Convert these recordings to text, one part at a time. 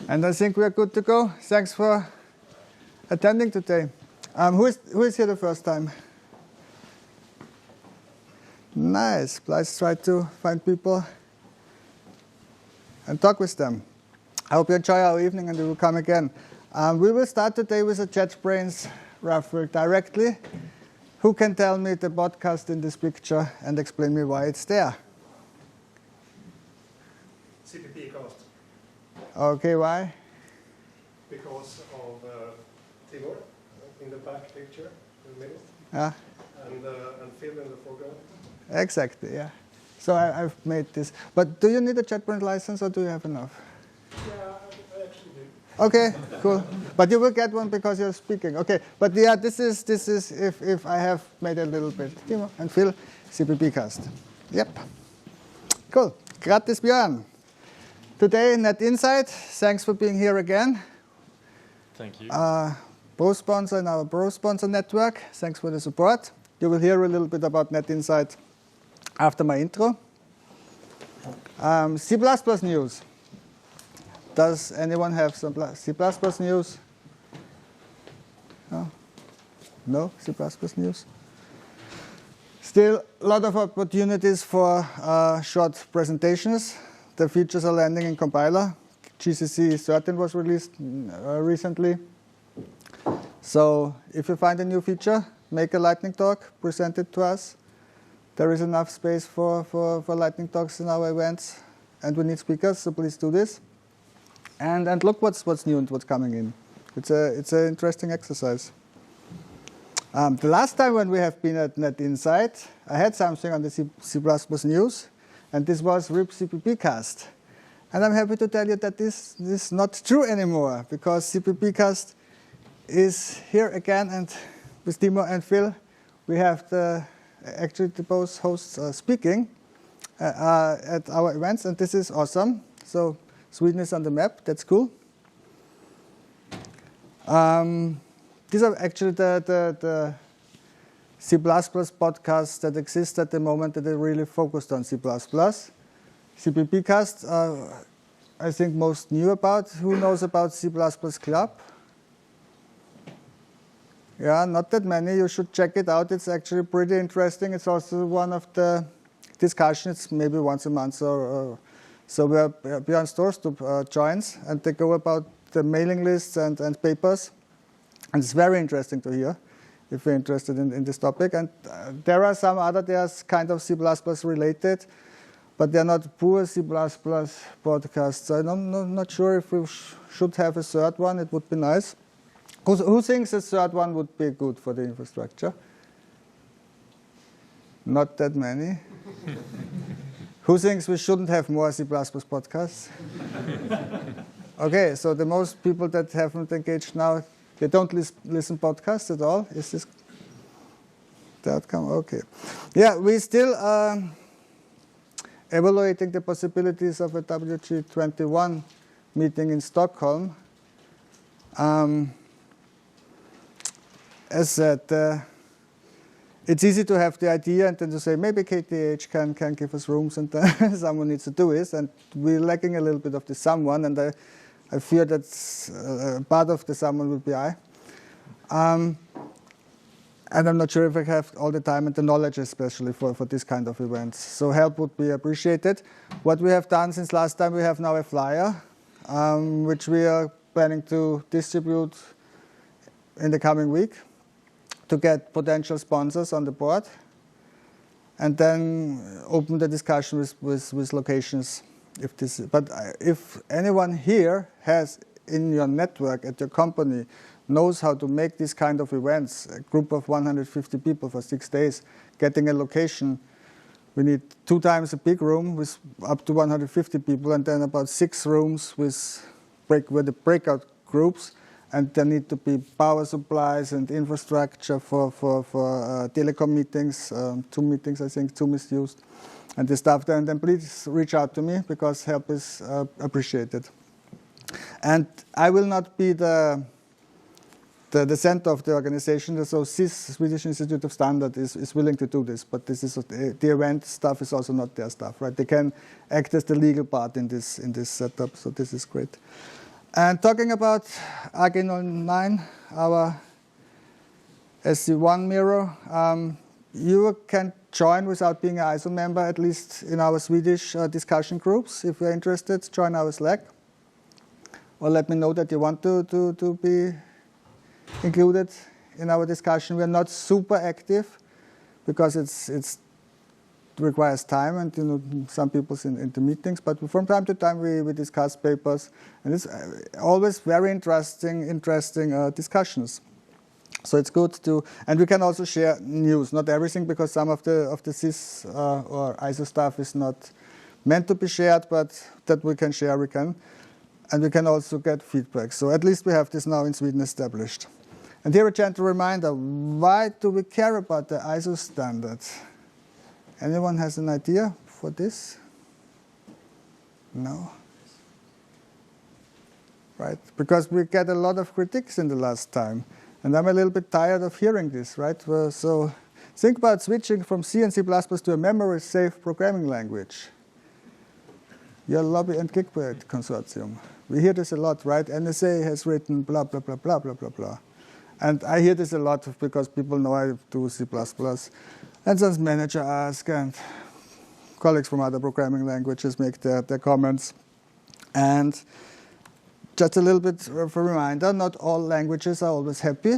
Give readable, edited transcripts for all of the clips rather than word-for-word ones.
And I think we're good to go. Thanks for attending today. Who is here the first time? Nice. Let's try to find people and talk with them. I hope you enjoy our evening and you will come again. We will start today with a JetBrains raffle directly. Who can tell me the podcast in this picture and explain me why it's there? CPP cast. Okay, why? Because of Timur in the back picture, in the middle, Yeah. and Phil in the foreground. Exactly, yeah. So I've made this. But do you need a JetBrains license or do you have enough? Yeah, I actually do. Okay, cool. But you will get one because you're speaking. Okay, but yeah, this is if I have made a little bit. Timo and Phil, CPP cast. Yep. Cool. Gratis Björn. Today, NetInsight. Thanks for being here again. Thank you. Pro sponsor in our Pro Sponsor network. Thanks for the support. You will hear a little bit about NetInsight after my intro. C++ news. Does anyone have some C++ news? No? No C++ news? Still a lot of opportunities for short presentations. The features are landing in compiler. GCC 13 was released recently. So if you find a new feature, make a lightning talk, present it to us. There is enough space for lightning talks in our events. And we need speakers, so please do this. And look what's new and what's coming in. It's an interesting exercise. The last time when we have been at NetInsight, I had something on the C++ news, and this was RIP CPP cast. And I'm happy to tell you that this is not true anymore, because CPP cast is here again, and with Timo and Phil, we have actually the both hosts speaking at our events, and this is awesome. So Sweden is on the map. That's cool. These are actually the C++ podcasts that exist at the moment that are really focused on C++. CPP cast, I think most knew about. Who knows about C++ Club? Yeah, not that many. You should check it out. It's actually pretty interesting. It's also one of the discussions, maybe once a month or so, where Björn Storstrup joins, and they go about the mailing lists and papers. And it's very interesting to hear if you're interested in this topic. And there are some other, there's kind of C++ related, but they're not pure C++ podcasts. I'm not sure if we should have a third one. It would be nice. Who thinks a third one would be good for the infrastructure? Not that many. Who thinks we shouldn't have more C++ podcasts? Okay, so the most people that haven't engaged now, they don't listen podcasts at all. Is this the outcome? Okay. Yeah, we still evaluating the possibilities of a WG21 meeting in Stockholm. As said, it's easy to have the idea and then to say maybe KTH can give us rooms and someone needs to do it. And we're lacking a little bit of the someone, and I fear that part of the someone will be I. And I'm not sure if I have all the time and the knowledge especially for this kind of events. So help would be appreciated. What we have done since last time, we have now a flyer, which we are planning to distribute in the coming week to get potential sponsors on the board, and then open the discussion with locations. But if anyone here has in your network at your company knows how to make these kind of events, a group of 150 people for 6 days, getting a location, we need 2 times a big room with up to 150 people, and then about 6 rooms with the breakout groups. And there need to be power supplies and infrastructure for telecom meetings, 2 meetings, I think, 2 misused, and the stuff there. And then please reach out to me because help is appreciated. And I will not be the center of the organization. So SIS, Swedish Institute of Standard, is willing to do this, but this is the event stuff is also not their stuff, right? They can act as the legal part in this setup, so this is great. And talking about AG09, our SC1 mirror, you can join without being an ISO member, at least in our Swedish discussion groups. If you're interested, join our Slack. Or let me know that you want to be included in our discussion. We're not super active because it requires time and some people's in the meetings. But from time to time we discuss papers, and it's always very interesting discussions. So it's good to, and we can also share news, not everything, because some of the CIS or ISO stuff is not meant to be shared, but that we can share, we can. And we can also get feedback. So at least we have this now in Sweden established. And here a gentle reminder, why do we care about the ISO standard? Anyone has an idea for this? No? Right? Because we get a lot of critiques in the last time. And I'm a little bit tired of hearing this, right? So think about switching from C and C++ to a memory-safe programming language. Your lobby and Geekbird consortium. We hear this a lot, right? NSA has written blah, blah, blah, blah, blah, blah, blah. And I hear this a lot because people know I do C++. And some manager ask, and colleagues from other programming languages make their comments. And just a little bit of a reminder, not all languages are always happy.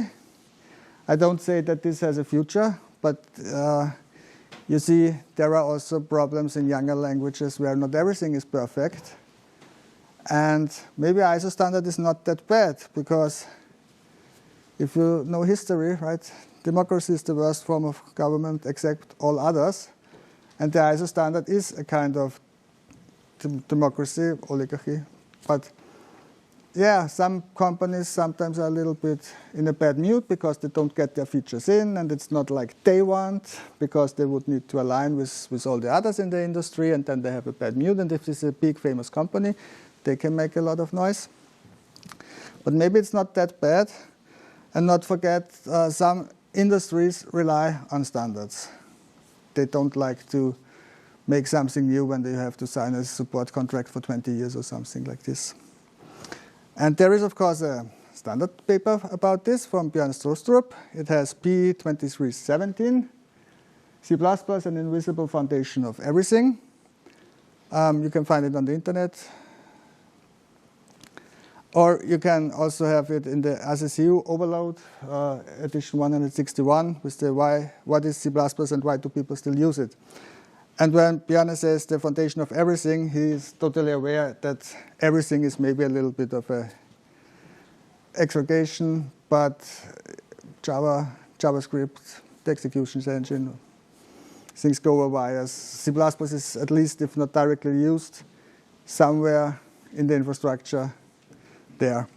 I don't say that this has a future, but you see there are also problems in younger languages where not everything is perfect. And maybe ISO standard is not that bad, because if you know history, right, democracy is the worst form of government except all others. And the ISO standard is a kind of democracy, oligarchy. But yeah, some companies sometimes are a little bit in a bad mood because they don't get their features in, and it's not like they want, because they would need to align with all the others in the industry, and then they have a bad mood. And if it's a big famous company, they can make a lot of noise. But maybe it's not that bad. And not forget, some industries rely on standards. They don't like to make something new when they have to sign a support contract for 20 years or something like this. And there is, of course, a standard paper about this from Björn Strostrup. It has P2317, C++, an invisible foundation of everything. You can find it on the internet. Or you can also have it in the SSU Overload, edition 161, with the what is C++ and why do people still use it. And when Bjarne says the foundation of everything, he's totally aware that everything is maybe a little bit of a aggregation, but Java, JavaScript, the execution engine, things go over wires. C++ is, at least if not directly used, somewhere in the infrastructure there.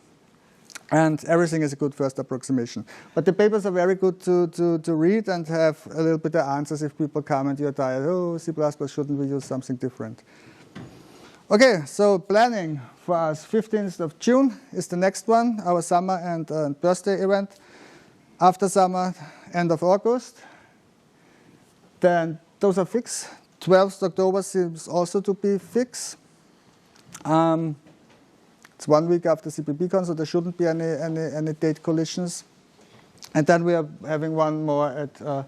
And everything is a good first approximation. But the papers are very good to read and have a little bit of answers if people come and you're tired, oh, C++, shouldn't we use something different? Okay, so planning for us, 15th of June is the next one, our summer and birthday event. After summer, end of August. Then those are fixed. 12th October seems also to be fixed. It's 1 week after CppCon, so there shouldn't be any date collisions. And then we are having one more at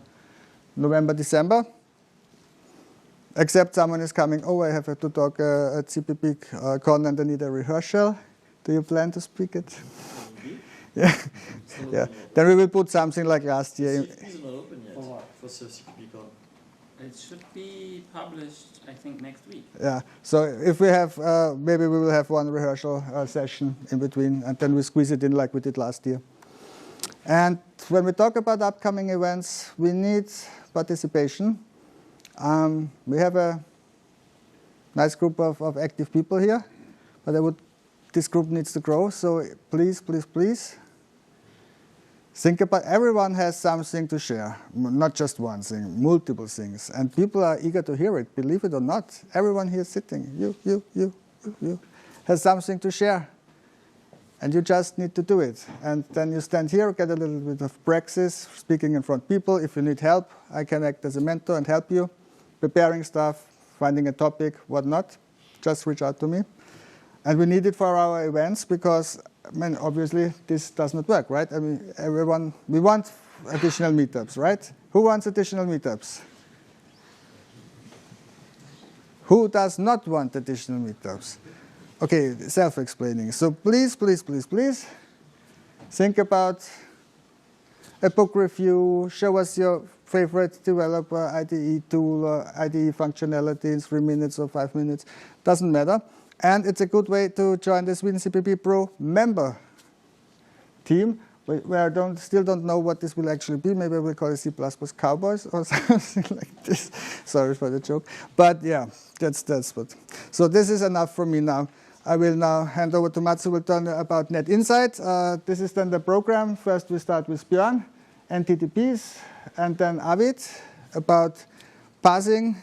November, December. Except someone is coming, oh, I have to talk at CppCon and I need a rehearsal. Do you plan to speak it? Yeah. Yeah. Then we will put something like last year. It's not open yet for CppCon. It should be published, I think, next week. Yeah. So if we have, maybe we will have one rehearsal session in between, and then we squeeze it in like we did last year. And when we talk about upcoming events, we need participation. We have a nice group of active people here, but this group needs to grow. So please, please, please. Think about, everyone has something to share, not just one thing, multiple things. And people are eager to hear it, believe it or not. Everyone here sitting, you, has something to share. And you just need to do it. And then you stand here, get a little bit of practice, speaking in front of people. If you need help, I can act as a mentor and help you. Preparing stuff, finding a topic, whatnot, just reach out to me. And we need it for our events because, I mean, obviously this does not work, right? I mean, we want additional meetups, right? Who wants additional meetups? Who does not want additional meetups? Okay, self-explaining. So please, please, please, please think about a book review. Show us your favorite developer IDE tool or IDE functionality in 3 minutes or 5 minutes. Doesn't matter. And it's a good way to join the Sweden CPP Pro member team, where I still don't know what this will actually be. Maybe we'll call it C++ Cowboys or something like this. Sorry for the joke. But yeah, that's what. So this is enough for me now. I will now hand over to Mats, who will talk about NetInsight. This is then the program. First we start with Björn and TTPs, and then Arvid about parsing,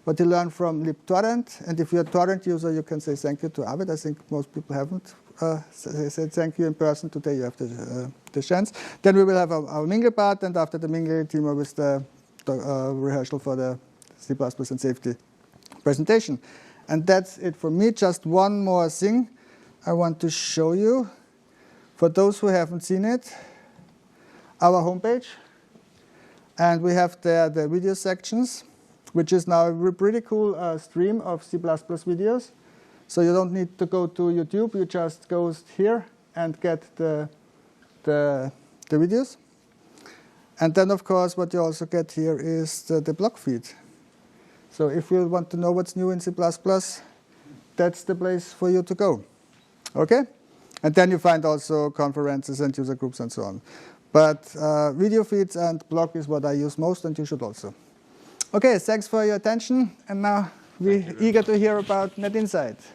what you learn from libtorrent. And if you're a torrent user, you can say thank you to Arvid. I think most people haven't said thank you in person. Today you have the chance. Then we will have our mingle part, and after the mingle, Timo with the rehearsal for the C++ and safety presentation. And that's it for me. Just one more thing I want to show you. For those who haven't seen it, our homepage. And we have there the video sections, which is now a pretty cool stream of C++ videos. So you don't need to go to YouTube. You just go here and get the videos. And then, of course, what you also get here is the blog feed. So if you want to know what's new in C++, that's the place for you to go. OK? And then you find also conferences and user groups and so on. But video feeds and blog is what I use most, and you should also. OK, thanks for your attention. And now we're eager to hear about NetInsight.